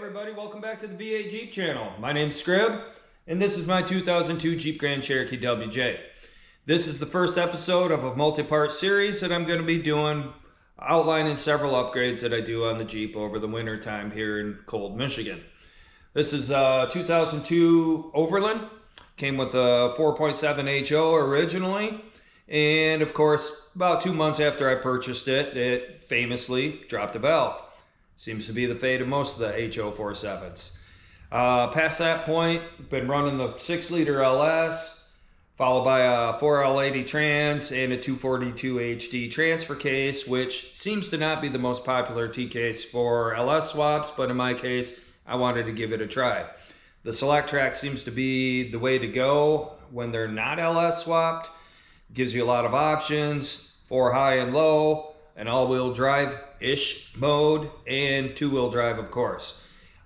everybody, welcome back to the V8 Jeep channel. My name's Scrib, and this is my 2002 Jeep Grand Cherokee WJ. This is the first episode of a multi-part series that I'm going to be doing, outlining several upgrades that I do on the Jeep over the winter time here in cold Michigan. This is a 2002 Overland, came with a 4.7 HO originally, and of course, about 2 months after I purchased it, it famously dropped a valve. Seems to be the fate of most of the HO47s. Past that point, been running the 6-liter LS, followed by a 4L80 trans and a 242 HD transfer case, which seems to not be the most popular T case for LS swaps, but in my case, I wanted to give it a try. The Select Track seems to be the way to go when they're not LS swapped. Gives you a lot of options for high and low, an all-wheel drive-ish mode, and two-wheel drive, of course.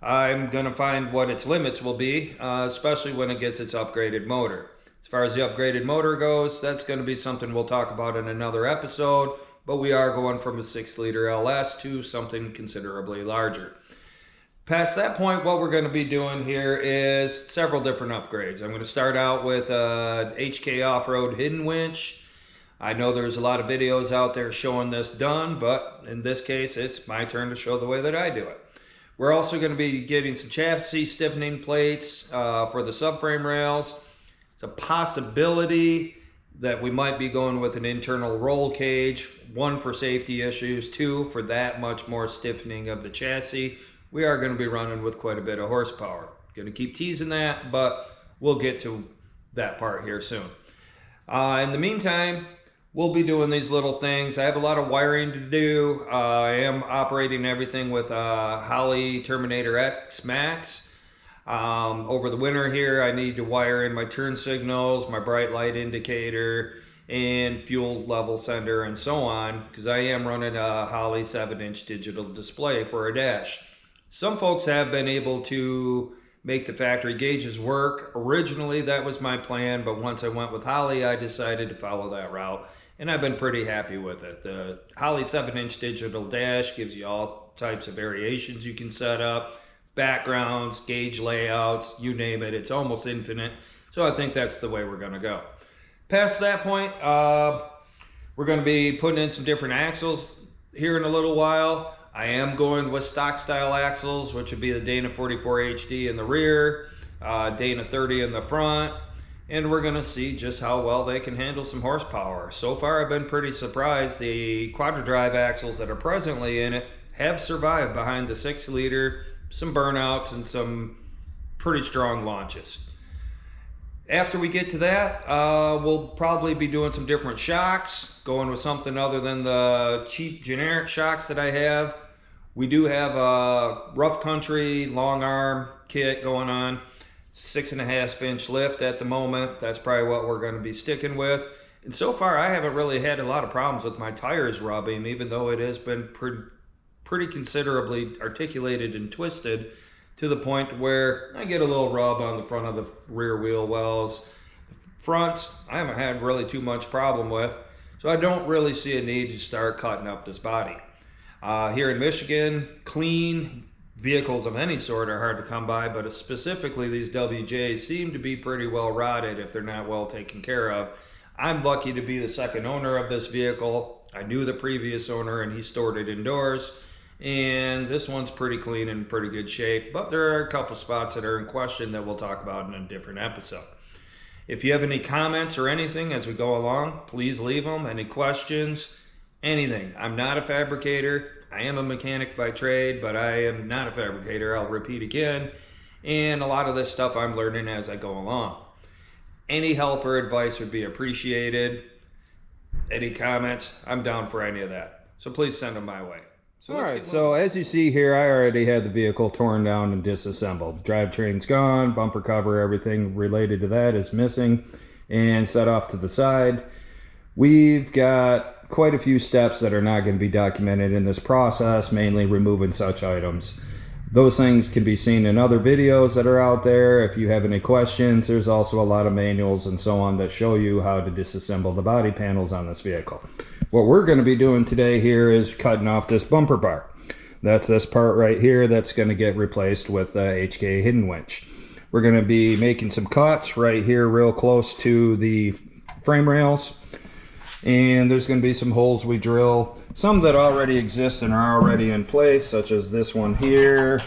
I'm going to find what its limits will be, especially when it gets its upgraded motor. As far as the upgraded motor goes, that's going to be something we'll talk about in another episode, but we are going from a 6-liter LS to something considerably larger. Past that point, what we're going to be doing here is several different upgrades. I'm going to start out with a HK Offroad hidden winch. I know there's a lot of videos out there showing this done, but in this case, it's my turn to show the way that I do it. We're also going to be getting some chassis stiffening plates for the subframe rails. It's a possibility that we might be going with an internal roll cage, one for safety issues, two for that much more stiffening of the chassis. We are going to be running with quite a bit of horsepower. Going to keep teasing that, but we'll get to that part here soon. In the meantime, we'll be doing these little things. I have a lot of wiring to do. I am operating everything with Holley Terminator X Max. Over the winter here, I need to wire in my turn signals, my bright light indicator, and fuel level sender, and so on, because I am running a Holley 7-inch digital display for a dash. Some folks have been able to make the factory gauges work. Originally, that was my plan, but once I went with Holley, I decided to follow that route, and I've been pretty happy with it. The Holley 7-inch digital dash gives you all types of variations you can set up, backgrounds, gauge layouts, you name it. It's almost infinite, so I think that's the way we're going to go. Past that point, we're going to be putting in some different axles here in a little while. I am going with stock style axles, which would be the Dana 44 HD in the rear, Dana 30 in the front, and we're going to see just how well they can handle some horsepower. So far, I've been pretty surprised. The quadra-drive axles that are presently in it have survived behind the 6-liter, some burnouts, and some pretty strong launches. After we get to that, we'll probably be doing some different shocks, going with something other than the cheap generic shocks that I have. We do have a rough country long arm kit going on. 6.5-inch lift at the moment. That's probably what we're going to be sticking with. And so far, I haven't really had a lot of problems with my tires rubbing, even though it has been pretty considerably articulated and twisted to the point where I get a little rub on the front of the rear wheel wells. Fronts, I haven't had really too much problem with, so I don't really see a need to start cutting up this body. Here in Michigan, clean vehicles of any sort are hard to come by, but specifically these WJs seem to be pretty well rotted if they're not well taken care of. I'm lucky to be the second owner of this vehicle. I knew the previous owner and he stored it indoors, and this one's pretty clean and pretty good shape, but there are a couple spots that are in question that we'll talk about in a different episode. If you have any comments or anything as we go along, please leave them. Any questions, anything. I'm not a fabricator. I am a mechanic by trade, but I am not a fabricator. I'll repeat again. And a lot of this stuff I'm learning as I go along. Any help or advice would be appreciated. Any comments, I'm down for any of that. So please send them my way. All right, so as you see here, I already had the vehicle torn down and disassembled. Drivetrain's gone, bumper cover, everything related to that is missing and set off to the side. We've got quite a few steps that are not going to be documented in this process, mainly removing such items. Those things can be seen in other videos that are out there. If you have any questions, there's also a lot of manuals and so on that show you how to disassemble the body panels on this vehicle. What we're going to be doing today here is cutting off this bumper bar. That's this part right here that's going to get replaced with the HK hidden winch. We're going to be making some cuts right here real close to the frame rails. And there's going to be some holes we drill, some that already exist and are already in place, such as this one here,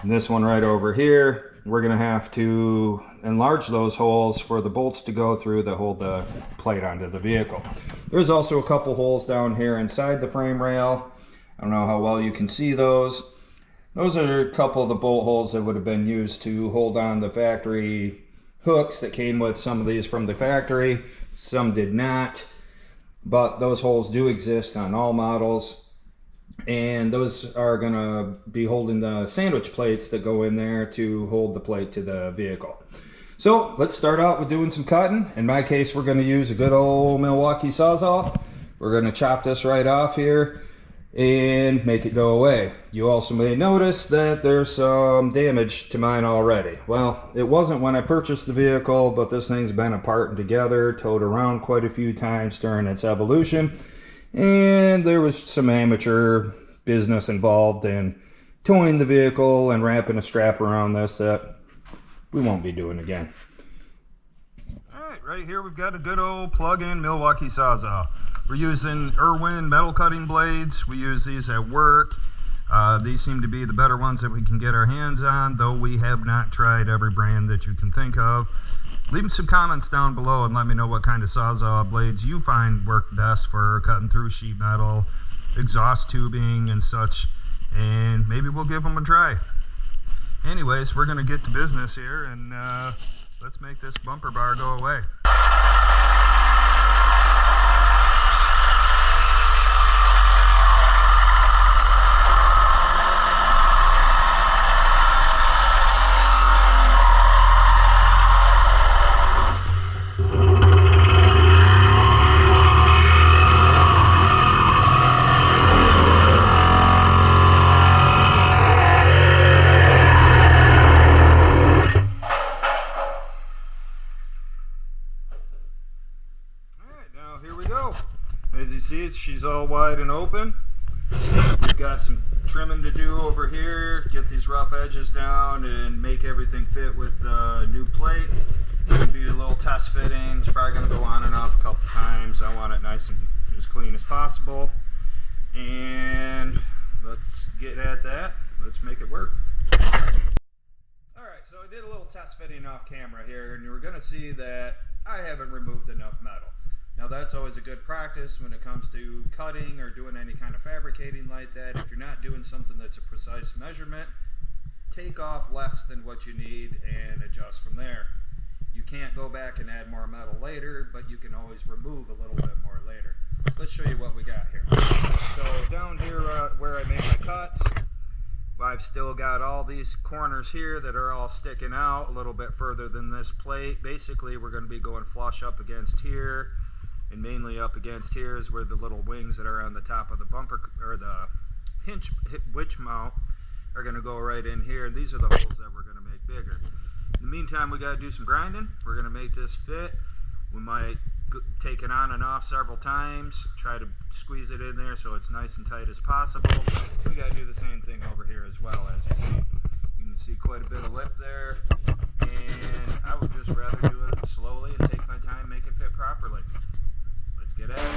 and this one right over here. We're going to have to enlarge those holes for the bolts to go through that hold the plate onto the vehicle. There's also a couple holes down here inside the frame rail. I don't know how well you can see those. Those are a couple of the bolt holes that would have been used to hold on the factory hooks that came with some of these from the factory. Some did not, but those holes do exist on all models, and those are going to be holding the sandwich plates that go in there to hold the plate to the vehicle. So let's start out with doing some cutting. In my case, we're going to use a good old Milwaukee Sawzall. We're going to chop this right off here and make it go away. You also may notice that there's some damage to mine already. Well, it wasn't when I purchased the vehicle, but this thing's been apart and together, towed around quite a few times during its evolution, and there was some amateur business involved in towing the vehicle and wrapping a strap around this that we won't be doing again. Alright, right here we've got a good old plug-in Milwaukee Sawzall. We're using Irwin metal cutting blades. We use these at work. These seem to be the better ones that we can get our hands on, though we have not tried every brand that you can think of. Leave some comments down below and let me know what kind of Sawzall blades you find work best for cutting through sheet metal, exhaust tubing and such, and maybe we'll give them a try. Anyways, we're going to get to business here, and let's make this bumper bar go away. As you see, she's all wide and open. We've got some trimming to do over here, get these rough edges down and make everything fit with the new plate. Going to do a little test fitting. It's probably going to go on and off a couple times. I want it nice and as clean as possible. And let's get at that. Let's make it work. Alright, so I did a little test fitting off camera here, and you're going to see that I haven't removed enough metal. Now that's always a good practice when it comes to cutting or doing any kind of fabricating like that. If you're not doing something that's a precise measurement, take off less than what you need and adjust from there. You can't go back and add more metal later, but you can always remove a little bit more later. Let's show you what we got here. So down here where I made my cuts, I've still got all these corners here that are all sticking out a little bit further than this plate. Basically, we're going to be going flush up against here, and mainly up against here is where the little wings that are on the top of the bumper or the winch mount are going to go right in here. And these are the holes that we're going to make bigger. In the meantime, we got to do some grinding. We're going to make this fit. We might take it on and off several times, try to squeeze it in there so it's nice and tight as possible. We got to do the same thing over here as well. As you see, you can see quite a bit of lip there, and I would just rather do it slowly and take my time, make it fit properly. Let's get at it.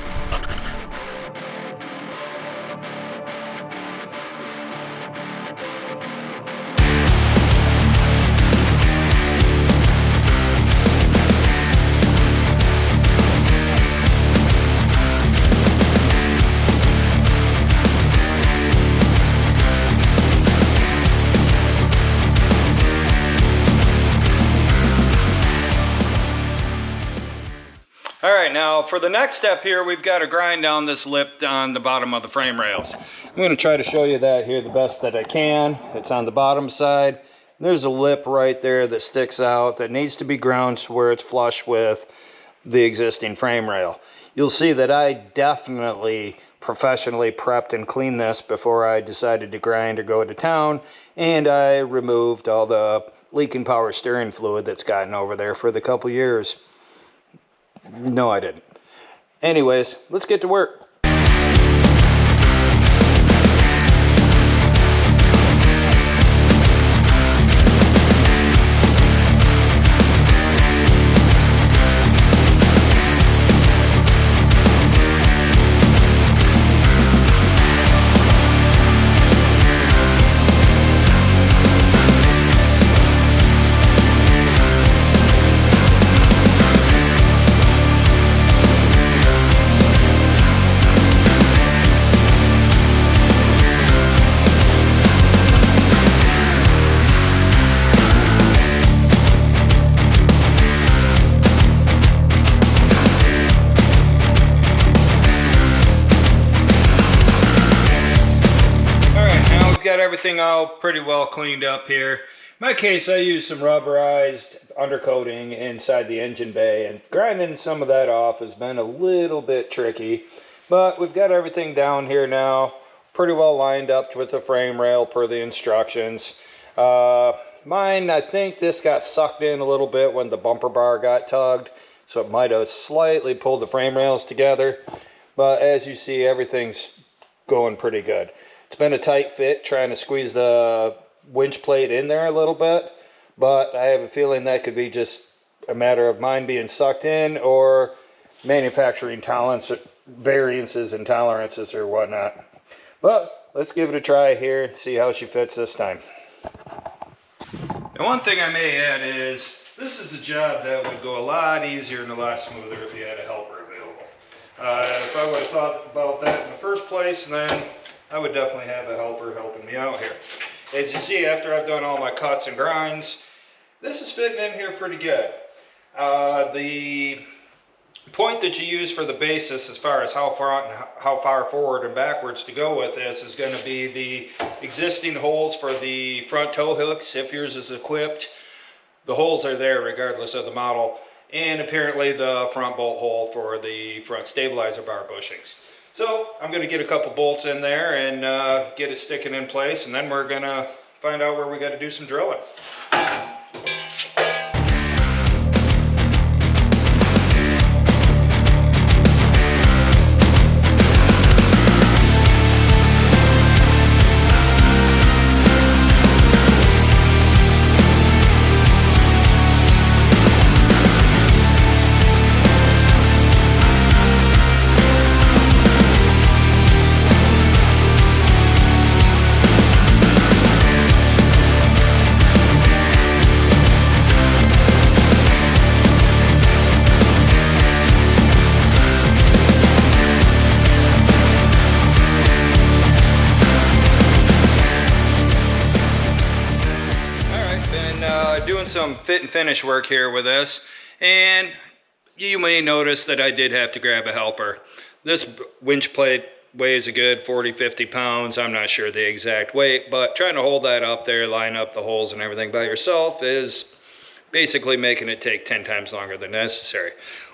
Alright, now for the next step here, we've got to grind down this lip on the bottom of the frame rails. I'm going to try to show you that here the best that I can. It's on the bottom side. There's a lip right there that sticks out that needs to be ground to where it's flush with the existing frame rail. You'll see that I definitely professionally prepped and cleaned this before I decided to grind or go to town, and I removed all the leaking power steering fluid that's gotten over there for the couple years. No, I didn't. Anyways, let's get to work. got everything all pretty well cleaned up here. In my case, I used some rubberized undercoating inside the engine bay, and grinding some of that off has been a little bit tricky. But we've got everything down here now, pretty well lined up with the frame rail per the instructions. Mine, I think this got sucked in a little bit when the bumper bar got tugged, so it might have slightly pulled the frame rails together. But as you see, everything's going pretty good. It's been a tight fit trying to squeeze the winch plate in there a little bit, but I have a feeling that could be just a matter of mine being sucked in or manufacturing variances and tolerances or whatnot. But let's give it a try here and see how she fits this time. Now, one thing I may add is this is a job that would go a lot easier and a lot smoother if you had a helper available. If I would have thought about that in the first place, then I would definitely have a helper helping me out here. As you see, after I've done all my cuts and grinds, this is fitting in here pretty good. The point that you use for the basis as far as how far forward and backwards to go with this is going to be the existing holes for the front tow hooks, if yours is equipped. The holes are there regardless of the model, and apparently the front bolt hole for the front stabilizer bar bushings. So I'm going to get a couple bolts in there and get it sticking in place, and then we're going to find out where we got to do some drilling. Doing some fit and finish work here with this, and you may notice that I did have to grab a helper. This winch plate weighs a good 40-50 pounds. I'm not sure the exact weight, but trying to hold that up there, line up the holes and everything by yourself is basically making it take 10 times longer than necessary.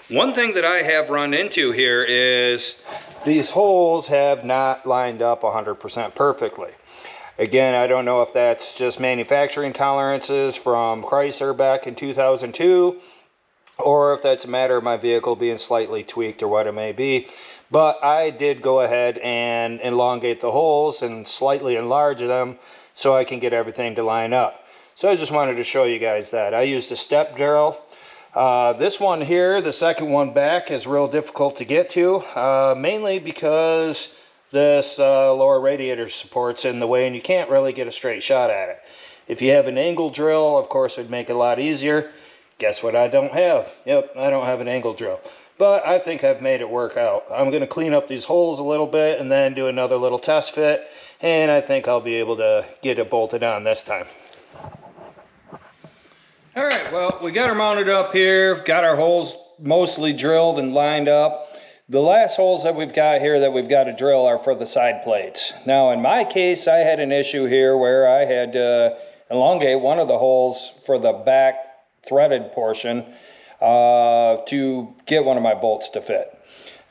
One thing that I have run into here is these holes have not lined up 100% perfectly. Again, I don't know if that's just manufacturing tolerances from Chrysler back in 2002, or if that's a matter of my vehicle being slightly tweaked or what it may be. But I did go ahead and elongate the holes and slightly enlarge them so I can get everything to line up. So I just wanted to show you guys that. I used a step drill. This one here, the second one back, is real difficult to get to, mainly because this lower radiator support's in the way and you can't really get a straight shot at it. If you have an angle drill, of course, it'd make it a lot easier. Guess what I don't have? Yep, I don't have an angle drill. But I think I've made it work out. I'm going to clean up these holes a little bit and then do another little test fit, and I think I'll be able to get it bolted on this time. All right, well, we got her mounted up here, got our holes mostly drilled and lined up. The last holes that we've got here that we've got to drill are for the side plates. Now, in my case, I had an issue here where I had to elongate one of the holes for the back threaded portion to get one of my bolts to fit.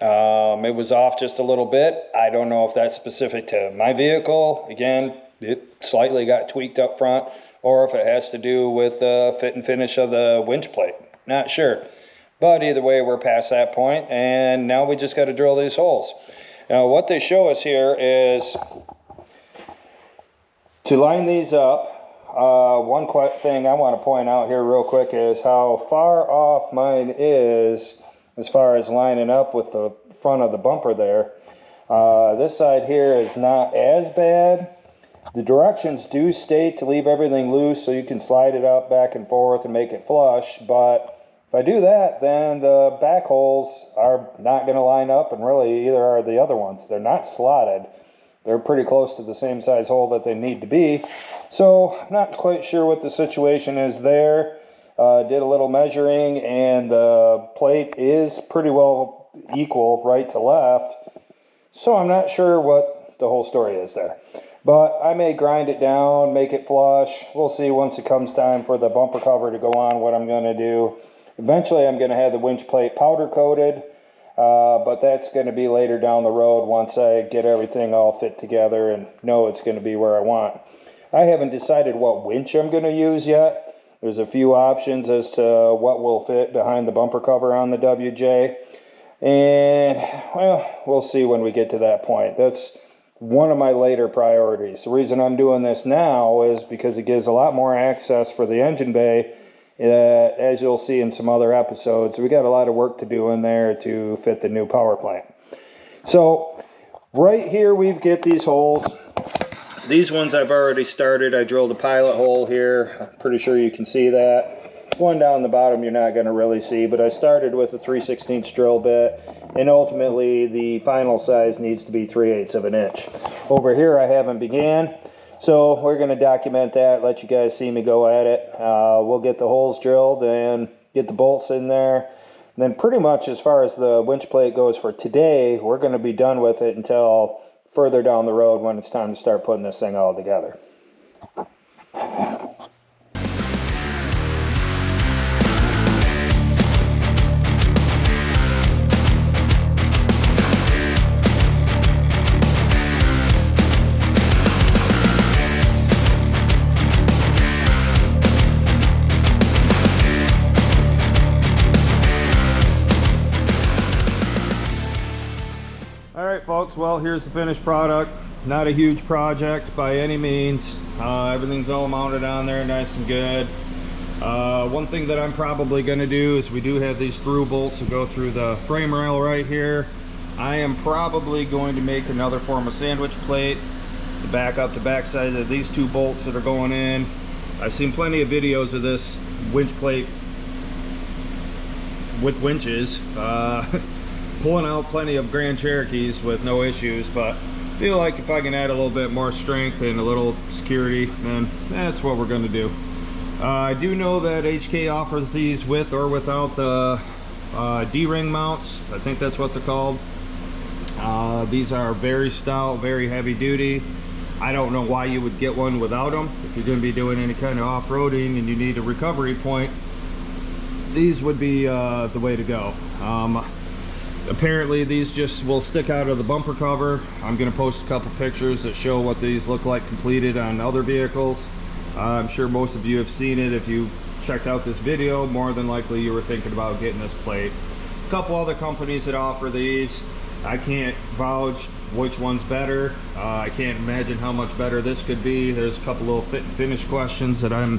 It was off just a little bit. I don't know if that's specific to my vehicle. Again, it slightly got tweaked up front, or if it has to do with the fit and finish of the winch plate. Not sure. But either way, we're past that point, and now we just got to drill these holes. Now, what they show us here is to line these up. One thing I want to point out here real quick is how far off mine is as far as lining up with the front of the bumper there. This side here is not as bad. The directions do state to leave everything loose so you can slide it up back and forth and make it flush, but if I do that, then the back holes are not going to line up, and really either are the other ones. They're not slotted. They're pretty close to the same size hole that they need to be. So I'm not quite sure what the situation is there. Did a little measuring, and the plate is pretty well equal right to left. So I'm not sure what the whole story is there. But I may grind it down, make it flush. We'll see once it comes time for the bumper cover to go on what I'm going to do. Eventually I'm going to have the winch plate powder coated, but that's going to be later down the road once I get everything all fit together and know it's going to be where I want. I haven't decided what winch I'm going to use yet. There's a few options as to what will fit behind the bumper cover on the WJ. And, well, we'll see when we get to that point. That's one of my later priorities. The reason I'm doing this now is because it gives a lot more access for the engine bay, as you'll see in some other episodes. We got a lot of work to do in there to fit the new power plant. So right here we get these holes. These ones I've already started. I drilled a pilot hole here. I'm pretty sure you can see that. One down the bottom you're not going to really see, but I started with a 3/16 drill bit, and ultimately the final size needs to be 3/8 of an inch. Over here I haven't began, so we're going to document that, let you guys see me go at it. We'll get the holes drilled and get the bolts in there. And then pretty much as far as the winch plate goes for today, we're going to be done with it until further down the road when it's time to start putting this thing all together. Alright folks, well here's the finished product. Not a huge project by any means. Everything's all mounted on there nice and good. One thing that I'm probably going to do is we do have these through bolts that go through the frame rail right here. I am probably going to make another form of sandwich plate to back up the back side of these two bolts that are going in. I've seen plenty of videos of this winch plate with winches. Pulling out plenty of Grand Cherokees with no issues, but I feel like if I can add a little bit more strength and a little security, then that's what we're going to do. I do know that HK offers these with or without the D-ring mounts. I think that's what they're called. These are very stout, very heavy duty. I don't know why you would get one without them. If you're going to be doing any kind of off-roading and you need a recovery point, these would be the way to go. Apparently these just will stick out of the bumper cover. I'm going to post a couple pictures that show what these look like completed on other vehicles. I'm sure most of you have seen it. If you checked out this video, more than likely you were thinking about getting this plate. A couple other companies that offer these. I can't vouch which one's better. I can't imagine how much better this could be. There's a couple little fit and finish questions that I'm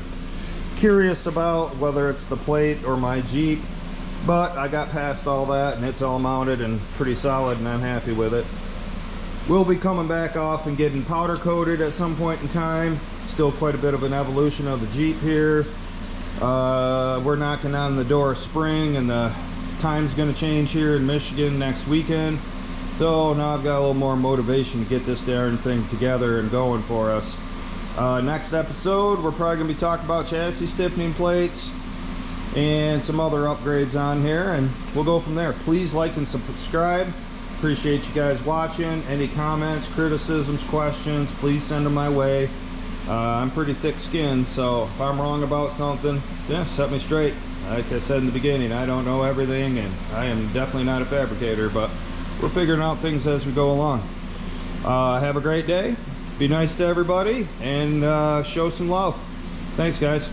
curious about, whether it's the plate or my Jeep. But I got past all that and it's all mounted and pretty solid and I'm happy with it. We'll be coming back off and getting powder coated at some point in time. Still quite a bit of an evolution of the Jeep here. We're knocking on the door of spring and the time's going to change here in Michigan next weekend. So now I've got a little more motivation to get this darn thing together and going for us. Next episode we're probably going to be talking about chassis stiffening plates and some other upgrades on here, and we'll go from there. Please like and subscribe. Appreciate you guys watching. Any comments, criticisms, questions, please send them my way. I'm pretty thick-skinned, so if I'm wrong about something, yeah, set me straight. Like I said in the beginning, I don't know everything, and I am definitely not a fabricator, but we're figuring out things as we go along. Have a great day. Be nice to everybody, and show some love. Thanks, guys.